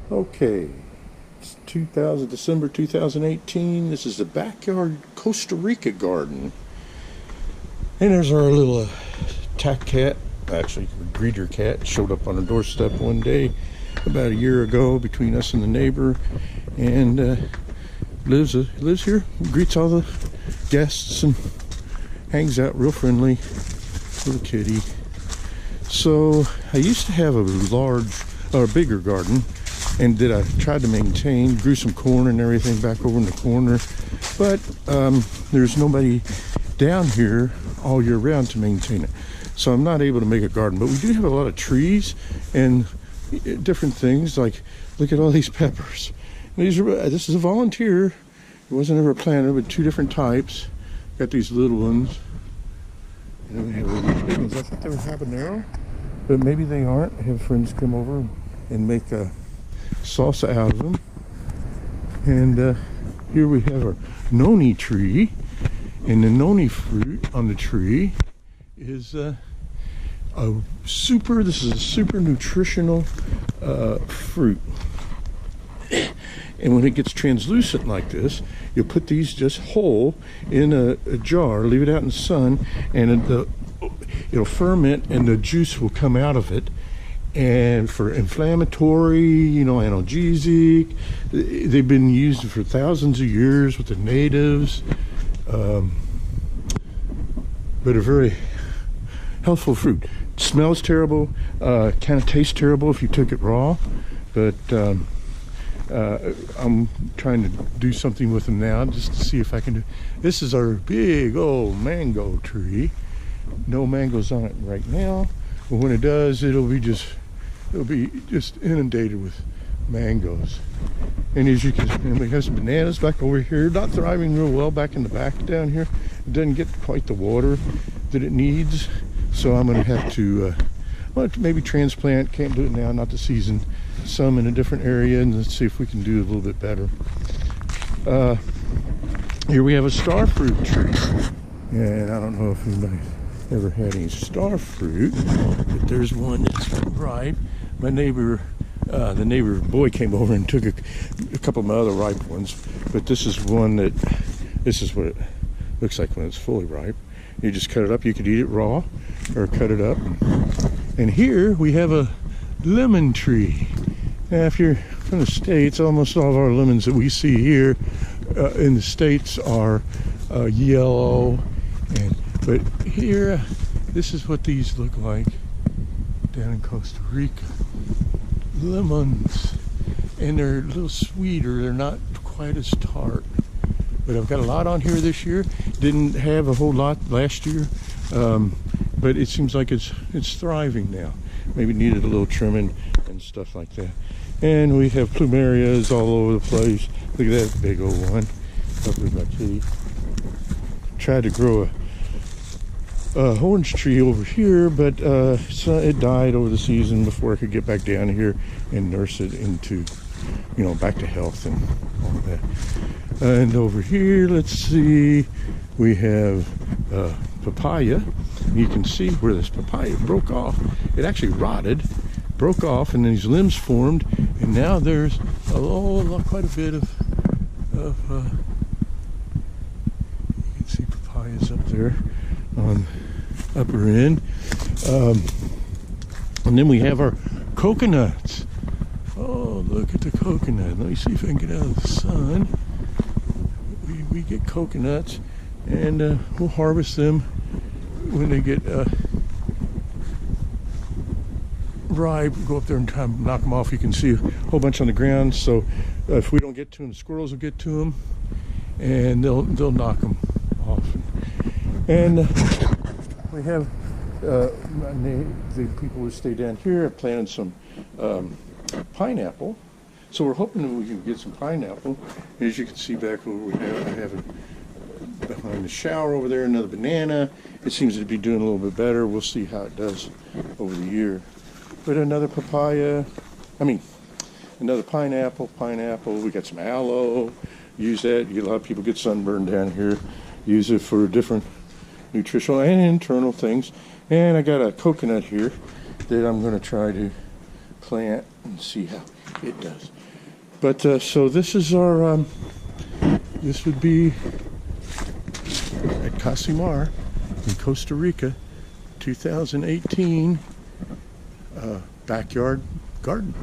Okay, it's December 2018. This is the backyard Costa Rica garden. And there's our little tack cat, actually breeder cat, showed up on our doorstep one day about a year ago between us and the neighbor, and lives here, greets all the guests and hangs out real friendly little kitty. So I used to have a large or bigger garden, and I tried to maintain, grew some corn and everything back over in the corner, but there's nobody down here all year round to maintain it, so I'm not able to make a garden. But we do have a lot of trees and different things. Like, look at all these peppers. This is a volunteer. It wasn't ever planted, but two different types. Got these little ones, and then we have these big ones. I think they're habanero, but maybe they aren't. I have friends come over and make a salsa out of them. And here we have our noni tree, and the noni fruit on the tree is this is a super nutritional fruit. And when it gets translucent like this, you'll put these just whole in a jar, leave it out in the sun, and it'll ferment and the juice will come out of it. And for inflammatory, analgesic, they've been used for thousands of years with the natives, but a very healthful fruit. It smells terrible, kind of tastes terrible if you took it raw, but I'm trying to do something with them now just to see if I can do. This is our big old mango tree. No mangoes on it right now, but when it does, it'll be just inundated with mangoes. And as you can see, we have some bananas back over here, not thriving real well back in the back down here. It doesn't get quite the water that it needs, so I'm going to have to maybe transplant. Can't do it now, not the season. Some in a different area, and let's see if we can do a little bit better. Here we have a star fruit tree, and I don't know if anybody's ever had any star fruit, but there's one that's ripe. My neighbor, the neighbor boy, came over and took a couple of my other ripe ones, but this is what it looks like when it's fully ripe. You just cut it up. You could eat it raw or cut it up. And here we have a lemon tree. Now, if you're from the States, almost all of our lemons that we see here in the States are yellow. But here, this is what these look like down in Costa Rica. Lemons. And they're a little sweeter. They're not quite as tart. But I've got a lot on here this year. Didn't have a whole lot last year. But it seems like it's thriving now. Maybe needed a little trimming and stuff like that. And we have plumerias all over the place. Look at that big old one up with my kitty. Tried to grow a orange tree over here, but it died over the season before I could get back down here and nurse it into, back to health and all that. And over here, let's see, we have papaya. You can see where this papaya broke off. It actually rotted, broke off, and then these limbs formed, and now there's quite a bit of you can see papayas up there on upper end. And then we have our coconuts. Oh, look at the coconut. Let me see if I can get out of the sun. We get coconuts, and we'll harvest them when they get ripe. Go up there and try and knock them off. You can see a whole bunch on the ground, so if we don't get to them, the squirrels will get to them, and they'll knock them off. And we have the people who stay down here have planted some pineapple, so we're hoping that we can get some pineapple. As you can see back over, I have it behind the shower over there, another banana. It seems to be doing a little bit better. We'll see how it does over the year. But another another pineapple. We got some aloe. Use that. A lot of people get sunburned down here. Use it for different nutritional and internal things. And I got a coconut here that I'm going to try to plant and see It does. But so this is our, this would be at Casimar in Costa Rica, 2018 backyard garden.